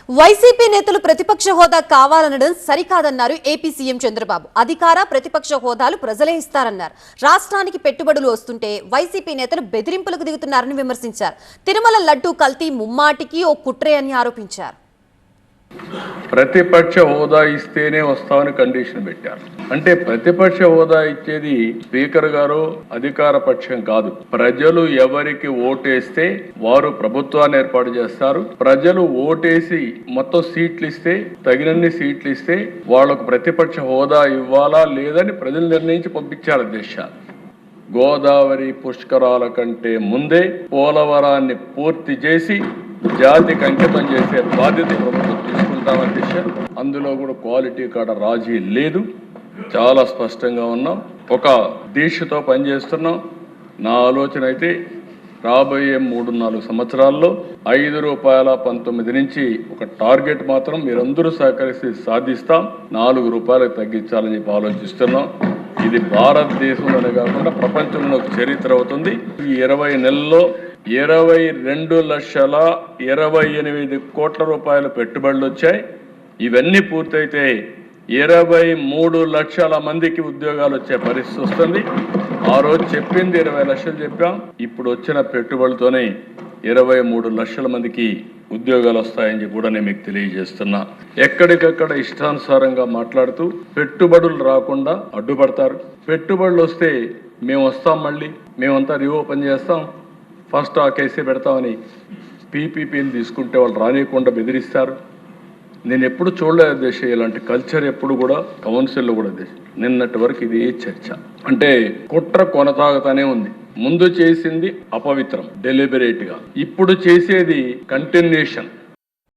YCP నేతలు ప్రతిపక్ష హోదా కావాలనడం సరికాదన్నారు ఏపీ సీఎం చంద్రబాబు. అధికార ప్రతిపక్ష హోదాలు ప్రజలే ఇస్తారన్నారు. రాష్ట్రానికి పెట్టుబడులు వస్తుంటే వైసీపీ నేతలు బెదిరింపులకు దిగుతున్నారని విమర్శించారు. తిరుమల లడ్డూ కల్తీ ముమ్మాటికి ఓ కుట్రే అని ఆరోపించారు. ప్రతిపక్ష హోదా ఇస్తేనే వస్తామని కండిషన్ పెట్టారు. అంటే ప్రతిపక్ష హోదా ఇచ్చేది స్పీకర్ గారు అధికార పక్షం కాదు. ప్రజలు ఎవరికి ఓటేస్తే వారు ప్రభుత్వాన్ని ఏర్పాటు చేస్తారు. ప్రజలు ఓటేసి మొత్తం సీట్లు ఇస్తే, తగినన్ని సీట్లు ఇస్తే వాళ్లకు ప్రతిపక్ష హోదా ఇవ్వాలా లేదని ప్రజలు నిర్ణయించి పంపించారు అధ్యక్ష. గోదావరి పుష్కరాల కంటే ముందే పోలవరాన్ని పూర్తి చేసి జాతికి అంకితం చేసే బాధ్యత ప్రభుత్వం తీసుకుంటాం అధ్యక్ష. అందులో కూడా క్వాలిటీ కాడ రాజీ లేదు. చాలా స్పష్టంగా ఉన్నాం. ఒక దీక్షతో పనిచేస్తున్నాం. నా ఆలోచన అయితే రాబోయే 3-4 సంవత్సరాల్లో ₹5.19 నుంచి ఒక టార్గెట్ మాత్రం మీరందరూ సహకరిస్తే సాధిస్తాం. ₹4 తగ్గించాలని చెప్పి ఆలోచిస్తున్నాం. ఇది భారతదేశంలోనే కాకుండా ప్రపంచంలో ఒక చరిత్ర అవుతుంది. ఈ 20 నెలల్లో 22,28 కోట్ల రూపాయల పెట్టుబడులు వచ్చాయి. ఇవన్నీ పూర్తయితే 23 లక్షల మందికి ఉద్యోగాలు వచ్చే పరిస్థితి వస్తుంది. ఆ రోజు చెప్పింది 20 లక్షలు చెప్పాం. ఇప్పుడు వచ్చిన పెట్టుబడులతోనే 23 లక్షల మందికి ఉద్యోగాలు వస్తాయని కూడా నేను మీకు తెలియజేస్తున్నా. ఎక్కడికక్కడ ఇష్టానుసారంగా మాట్లాడుతూ పెట్టుబడులు రాకుండా అడ్డుపడతారు. పెట్టుబడులు వస్తే మేము వస్తాం, మళ్ళీ మేమంతా రీఓపెన్ చేస్తాం, ఫస్ట్ ఆ కేసే పెడతామని పీపీపీలు తీసుకుంటే వాళ్ళు రానియకుండా బెదిరిస్తారు. నేను ఎప్పుడు చూడలేదు దేశ ఇలాంటి కల్చర్ ఎప్పుడు కూడా కౌన్సిల్లో కూడా దేశ. నిన్నటి వరకు ఇది చర్చ అంటే కుట్ర కొనసాగుతానే ఉంది. ముందు చేసింది అపవిత్రం డెలిబరేట్ గా, ఇప్పుడు చేసేది కంటిన్యూషన్.